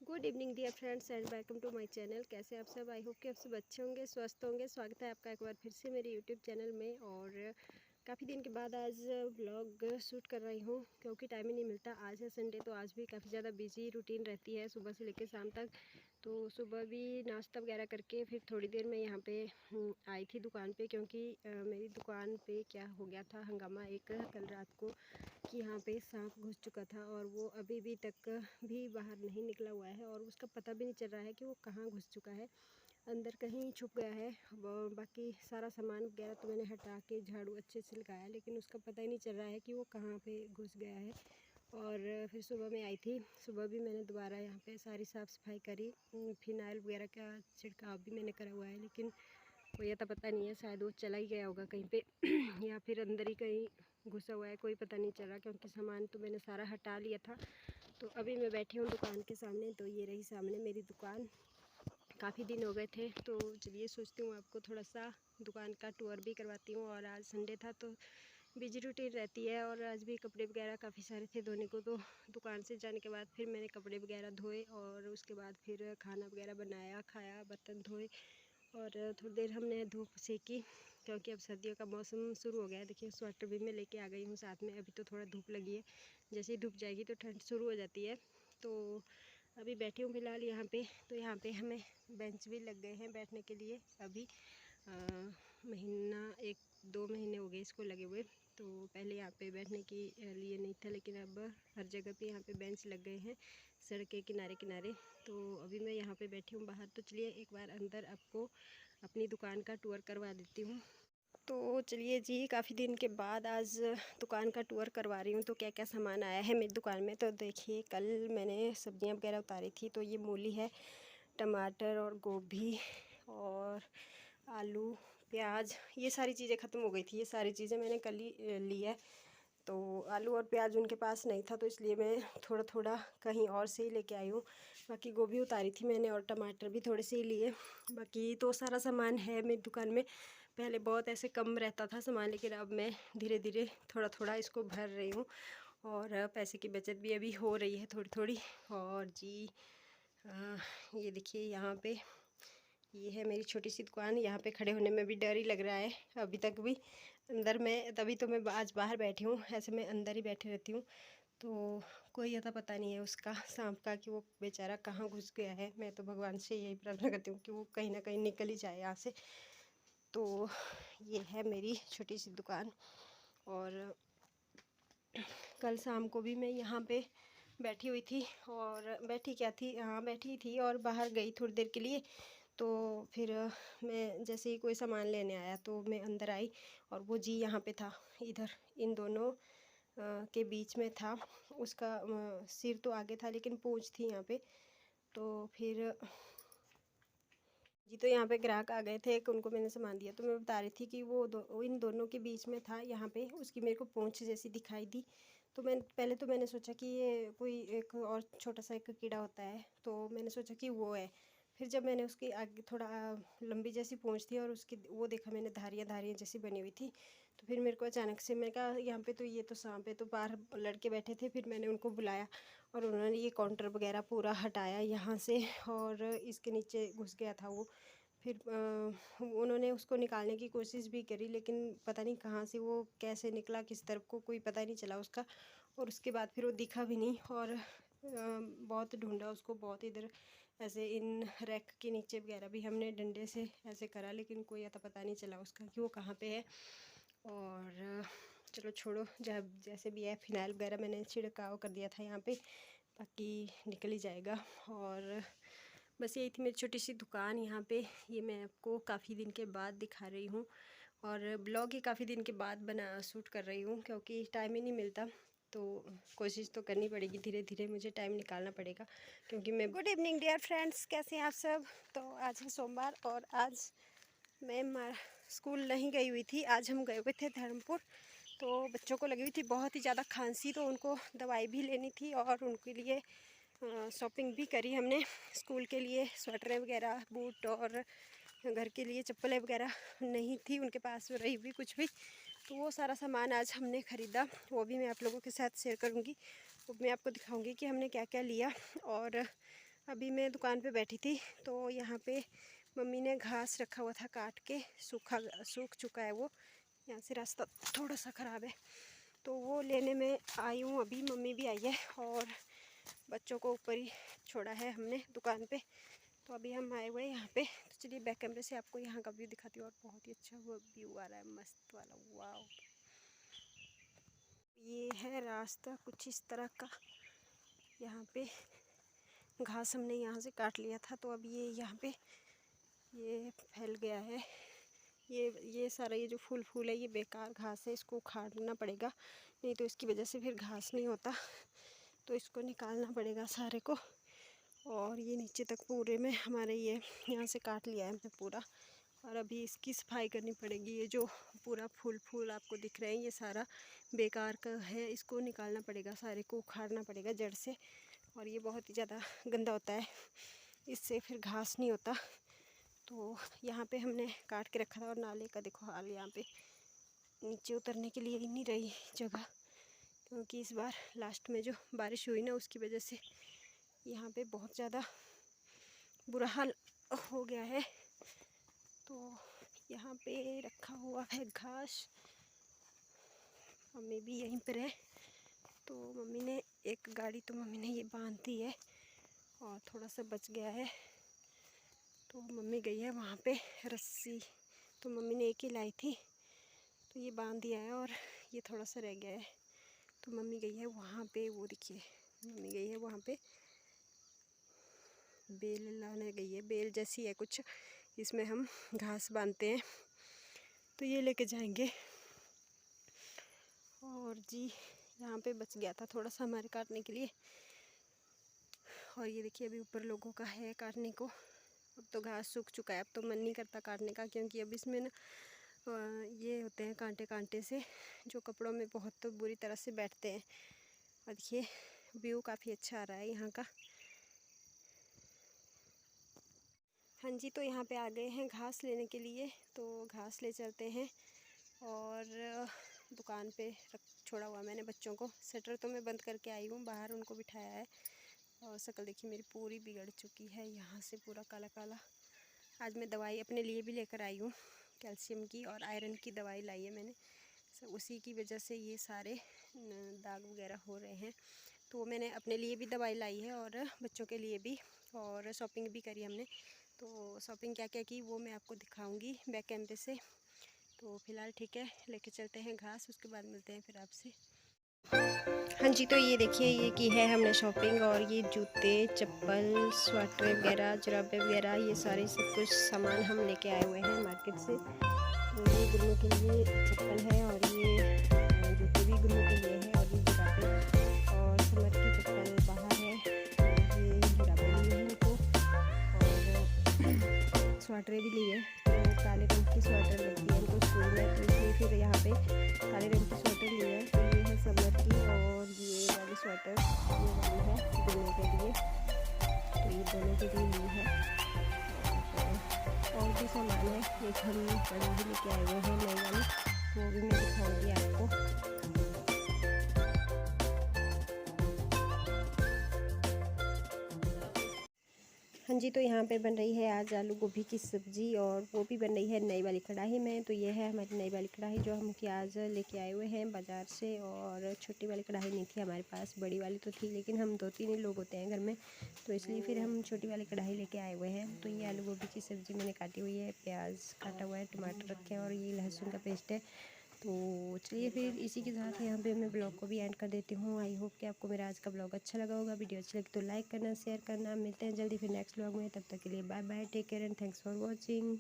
Good evening dear friends and welcome to my channel. कैसे आप सब? आई होप कि आप सब अच्छे होंगे, स्वस्थ होंगे। स्वागत है आपका एक बार फिर से मेरे यूट्यूब चैनल में। और काफ़ी दिन के बाद आज व्लॉग शूट कर रही हूँ क्योंकि टाइम ही नहीं मिलता। आज है संडे तो आज भी काफ़ी ज़्यादा बिजी रूटीन रहती है सुबह से लेकर शाम तक। तो सुबह भी नाश्ता वगैरह करके फिर थोड़ी देर में यहाँ पे आई थी दुकान पे, क्योंकि मेरी दुकान पे क्या हो गया था हंगामा एक कल रात को कि यहाँ पे सांप घुस चुका था और वो अभी भी तक भी बाहर नहीं निकला हुआ है और उसका पता भी नहीं चल रहा है कि वो कहाँ घुस चुका है, अंदर कहीं छुप गया है। बाकी सारा सामान वगैरह तो मैंने हटा के झाड़ू अच्छे से लगाया, लेकिन उसका पता ही नहीं चल रहा है कि वो कहाँ पे घुस गया है। और फिर सुबह में आई थी, सुबह भी मैंने दोबारा यहाँ पे सारी साफ़ सफाई करी, फिनाइल वगैरह का छिड़काव भी मैंने करा हुआ है, लेकिन वो ये तो पता नहीं है, शायद वो चला ही गया होगा कहीं पे या फिर अंदर ही कहीं घुसा हुआ है, कोई पता नहीं चल रहा, क्योंकि सामान तो मैंने सारा हटा लिया था। तो अभी मैं बैठी हूँ दुकान के सामने। तो ये रही सामने मेरी दुकान। काफ़ी दिन हो गए थे तो चलिए सोचती हूँ आपको थोड़ा सा दुकान का टूर भी करवाती हूँ। और आज संडे था तो बिजी रूटीन रहती है, और आज भी कपड़े वगैरह काफ़ी सारे थे धोने को। तो दुकान से जाने के बाद फिर मैंने कपड़े वगैरह धोए और उसके बाद फिर खाना वगैरह बनाया, खाया, बर्तन धोए और थोड़ी देर हमने धूप सेकी, क्योंकि अब सर्दियों का मौसम शुरू हो गया है। देखिए स्वेटर भी मैं लेके आ गई हूँ साथ में। अभी तो थोड़ा धूप लगी है, जैसे ही धूप जाएगी तो ठंड शुरू हो जाती है। तो अभी बैठी हूँ फ़िलहाल यहाँ पे। तो यहाँ पे हमें बेंच भी लग गए हैं बैठने के लिए। अभी महीना 1-2 महीने हो गए इसको लगे हुए। तो पहले यहाँ पे बैठने के लिए नहीं था, लेकिन अब हर जगह पे यहाँ पे बेंच लग गए हैं सड़क के किनारे किनारे। तो अभी मैं यहाँ पे बैठी हूँ बाहर। तो चलिए एक बार अंदर आपको अपनी दुकान का टूर करवा देती हूँ। तो चलिए जी, काफ़ी दिन के बाद आज दुकान का टूर करवा रही हूँ। तो क्या क्या सामान आया है मेरी दुकान में, तो देखिए कल मैंने सब्जियाँ वगैरह उतारी थी। तो ये मूली है, टमाटर और गोभी और आलू, प्याज, ये सारी चीज़ें ख़त्म हो गई थी। ये सारी चीज़ें मैंने कल ही ली है। तो आलू और प्याज उनके पास नहीं था, तो इसलिए मैं थोड़ा थोड़ा कहीं और से ही लेके आई हूँ। बाकी गोभी उतारी थी मैंने और टमाटर भी थोड़े से ही लिए। बाकी तो सारा सामान है मेरी दुकान में। पहले बहुत ऐसे कम रहता था सामान, लेकिन अब मैं धीरे धीरे थोड़ा थोड़ा इसको भर रही हूँ और पैसे की बचत भी अभी हो रही है थोड़ी थोड़ी। और जी ये देखिए यहाँ पे ये है मेरी छोटी सी दुकान। यहाँ पे खड़े होने में भी डर ही लग रहा है अभी तक भी। अंदर में तभी तो मैं आज बाहर बैठी हूँ, ऐसे मैं अंदर ही बैठी रहती हूँ। तो कोई अता पता नहीं है उसका, सांप का, कि वो बेचारा कहाँ घुस गया है। मैं तो भगवान से यही प्रार्थना करती हूँ कि वो कहीं ना कहीं निकल ही जाए यहाँ से। तो ये है मेरी छोटी सी दुकान। और कल शाम को भी मैं यहाँ पे बैठी हुई थी, और बैठी क्या थी, हाँ बैठी थी और बाहर गई थोड़ी देर के लिए। तो फिर मैं जैसे ही कोई सामान लेने आया तो मैं अंदर आई, और वो जी यहाँ पे था, इधर इन दोनों के बीच में था। उसका सिर तो आगे था लेकिन पूंछ थी यहाँ पे। तो फिर जी, तो यहाँ पे ग्राहक आ गए थे, उनको मैंने सामान दिया। तो मैं बता रही थी कि वो इन दोनों के बीच में था यहाँ पे, उसकी मेरे को पूंछ जैसी दिखाई दी। तो मैंने सोचा कि ये कोई एक और छोटा सा एक कीड़ा होता है, तो मैंने सोचा कि वो है। फिर जब मैंने उसकी आगे थोड़ा लंबी जैसी पूंछ थी और उसकी वो देखा मैंने, धारियाँ धारियाँ जैसी बनी हुई थी। तो फिर मेरे को अचानक से मैंने कहा यहाँ पे तो ये तो सांप है। तो बाहर लड़के बैठे थे, फिर मैंने उनको बुलाया और उन्होंने ये काउंटर वगैरह पूरा हटाया यहाँ से, और इसके नीचे घुस गया था वो। फिर उन्होंने उसको निकालने की कोशिश भी करी, लेकिन पता नहीं कहाँ से वो कैसे निकला, किस तरफ को, कोई पता नहीं चला उसका। और उसके बाद फिर वो दिखा भी नहीं, और बहुत ढूंढा उसको, बहुत इधर ऐसे इन रैक के नीचे वगैरह भी हमने डंडे से ऐसे करा, लेकिन कोई अता पता नहीं चला उसका कि वो कहाँ पे है। और चलो छोड़ो, जब जैसे भी है, फिनाइल वगैरह मैंने छिड़काव कर दिया था यहाँ पे, बाकी निकल ही जाएगा। और बस यही थी मेरी छोटी सी दुकान यहाँ पे। ये मैं आपको काफ़ी दिन के बाद दिखा रही हूँ, और ब्लॉग ही काफ़ी दिन के बाद शूट कर रही हूँ, क्योंकि टाइम ही नहीं मिलता। तो कोशिश तो करनी पड़ेगी, धीरे धीरे मुझे टाइम निकालना पड़ेगा, क्योंकि मैं गुड इवनिंग डियर फ्रेंड्स, कैसे हैं आप सब? तो आज है सोमवार और आज मैं स्कूल नहीं गई हुई थी। आज हम गए हुए थे धर्मपुर। तो बच्चों को लगी हुई थी बहुत ही ज़्यादा खांसी, तो उनको दवाई भी लेनी थी और उनके लिए शॉपिंग भी करी हमने। स्कूल के लिए स्वेटर वगैरह, बूट, और घर के लिए चप्पलें वगैरह नहीं थी उनके पास रही हुई कुछ भी। तो वो सारा सामान आज हमने ख़रीदा, वो भी मैं आप लोगों के साथ शेयर करूँगी। वो मैं आपको दिखाऊँगी कि हमने क्या क्या लिया। और अभी मैं दुकान पे बैठी थी तो यहाँ पे मम्मी ने घास रखा हुआ था काट के, सूख चुका है वो। यहाँ से रास्ता थोड़ा सा ख़राब है तो वो लेने में आई हूँ। अभी मम्मी भी आई है और बच्चों को ऊपर ही छोड़ा है हमने दुकान पे। तो अभी हम आए हुए हैं यहाँ पे। तो चलिए बैक कैमरे से आपको यहाँ का व्यू दिखाती हूँ। और बहुत ही अच्छा वो व्यू आ रहा है, मस्त वाला। वाव, ये है रास्ता कुछ इस तरह का। यहाँ पे घास हमने यहाँ से काट लिया था तो अब ये यहाँ पे ये फैल गया है। ये सारा ये जो फूल है ये बेकार घास है, इसको उखाड़ना पड़ेगा, नहीं तो इसकी वजह से फिर घास नहीं होता। तो इसको निकालना पड़ेगा सारे को। और ये नीचे तक पूरे में हमारे ये यहाँ से काट लिया है हमने पूरा। और अभी इसकी सफाई करनी पड़ेगी। ये जो पूरा फूल आपको दिख रहे हैं ये सारा बेकार का है, इसको निकालना पड़ेगा, सारे को उखाड़ना पड़ेगा जड़ से। और ये बहुत ही ज़्यादा गंदा होता है, इससे फिर घास नहीं होता। तो यहाँ पे हमने काट के रखा था। और नाले का देखो हाल, यहाँ पे नीचे उतरने के लिए ही नहीं रही जगह, क्योंकि इस बार लास्ट में जो बारिश हुई ना उसकी वजह से यहाँ पे बहुत ज़्यादा बुरा हाल हो गया है। तो यहाँ पे रखा हुआ है घास, मम्मी भी यहीं पर है। तो मम्मी ने एक गाड़ी तो मम्मी ने ये बांध दी है और थोड़ा सा बच गया है। तो मम्मी गई है वहाँ पे रस्सी, तो मम्मी ने एक ही लाई थी तो ये बांध दिया है और ये थोड़ा सा रह गया है। तो मम्मी गई है वहाँ पे, वो देखिए मम्मी गई है वहाँ पे, बेल लाने गई है। बेल जैसी है कुछ, इसमें हम घास बांधते हैं तो ये लेके जाएंगे। और जी यहाँ पे बच गया था थोड़ा सा हमारे काटने के लिए। और ये देखिए अभी ऊपर लोगों का है काटने को। अब तो घास सूख चुका है, अब तो मन नहीं करता काटने का, क्योंकि अब इसमें ना ये होते हैं कांटे से जो कपड़ों में बहुत बुरी तरह से बैठते हैं। और देखिए व्यू काफ़ी अच्छा आ रहा है यहाँ का। हाँ जी, तो यहाँ पे आ गए हैं घास लेने के लिए, तो घास ले चलते हैं। और दुकान पे छोड़ा हुआ मैंने बच्चों को, शटर तो मैं बंद करके आई हूँ, बाहर उनको बिठाया है। और शक्ल देखिए मेरी पूरी बिगड़ चुकी है, यहाँ से पूरा काला काला। आज मैं दवाई अपने लिए भी लेकर आई हूँ, कैल्शियम की और आयरन की दवाई लाई है मैंने। उसी की वजह से ये सारे दाग वगैरह हो रहे हैं। तो मैंने अपने लिए भी दवाई लाई है और बच्चों के लिए भी। और शॉपिंग भी करी हमने। तो शॉपिंग क्या क्या की वो मैं आपको दिखाऊंगी बैक कैमरे से। तो फ़िलहाल ठीक है, लेके चलते हैं घास, उसके बाद मिलते हैं फिर आपसे। हाँ जी, तो ये देखिए ये की है हमने शॉपिंग। और ये जूते, चप्पल, स्वेटर वगैरह, जुराबे वगैरह, ये सारे सब कुछ सामान हम लेके आए हुए हैं मार्केट से। तो ये गुल्लू के लिए चप्पल है और ये जूते भी गुल्लू के लिए है। और ये जुराबे और समर की चप्पल बाहर है, और ये जुराबे भी हैं उनको। और स्वेटरें भी लिए, तो काले रंग की स्वेटर लगती है उनको स्कूल में, तो इसलिए फिर यहाँ पे काले रंग की स्वेटर ली है। तो ये है समर की, और ये वाली स्वेटर ये वाली है दोनों के लिए, तो ये दोनों के लिए ली है। और भी सामान है, एक हम बड़ा भी लेके आए हुए हैं नई वाली, वो भी मैं दिखाऊंगी आपको। हाँ जी, तो यहाँ पे बन रही है आज आलू गोभी की सब्ज़ी, और वो भी बन रही है नई वाली कढ़ाई में। तो ये है हमारी नई वाली कढ़ाई जो हम कि आज लेके आए हुए हैं बाज़ार से। और छोटी वाली कढ़ाई नहीं थी हमारे पास, बड़ी वाली तो थी, लेकिन हम 2-3 ही लोग होते हैं घर में, तो इसलिए फिर हम छोटी वाली कढ़ाई लेके आए हुए हैं। तो ये आलू गोभी की सब्ज़ी मैंने काटी हुई है, प्याज काटा हुआ है, टमाटर रखे हैं और ये लहसुन का पेस्ट है। तो चलिए फिर इसी के साथ यहाँ पे मैं ब्लॉग को भी एंड कर देती हूँ। आई होप कि आपको मेरा आज का ब्लॉग अच्छा लगा होगा। वीडियो अच्छी लगी तो लाइक करना, शेयर करना। मिलते हैं जल्दी फिर नेक्स्ट ब्लॉग में, तब तक के लिए bye bye, take care and thanks for watching.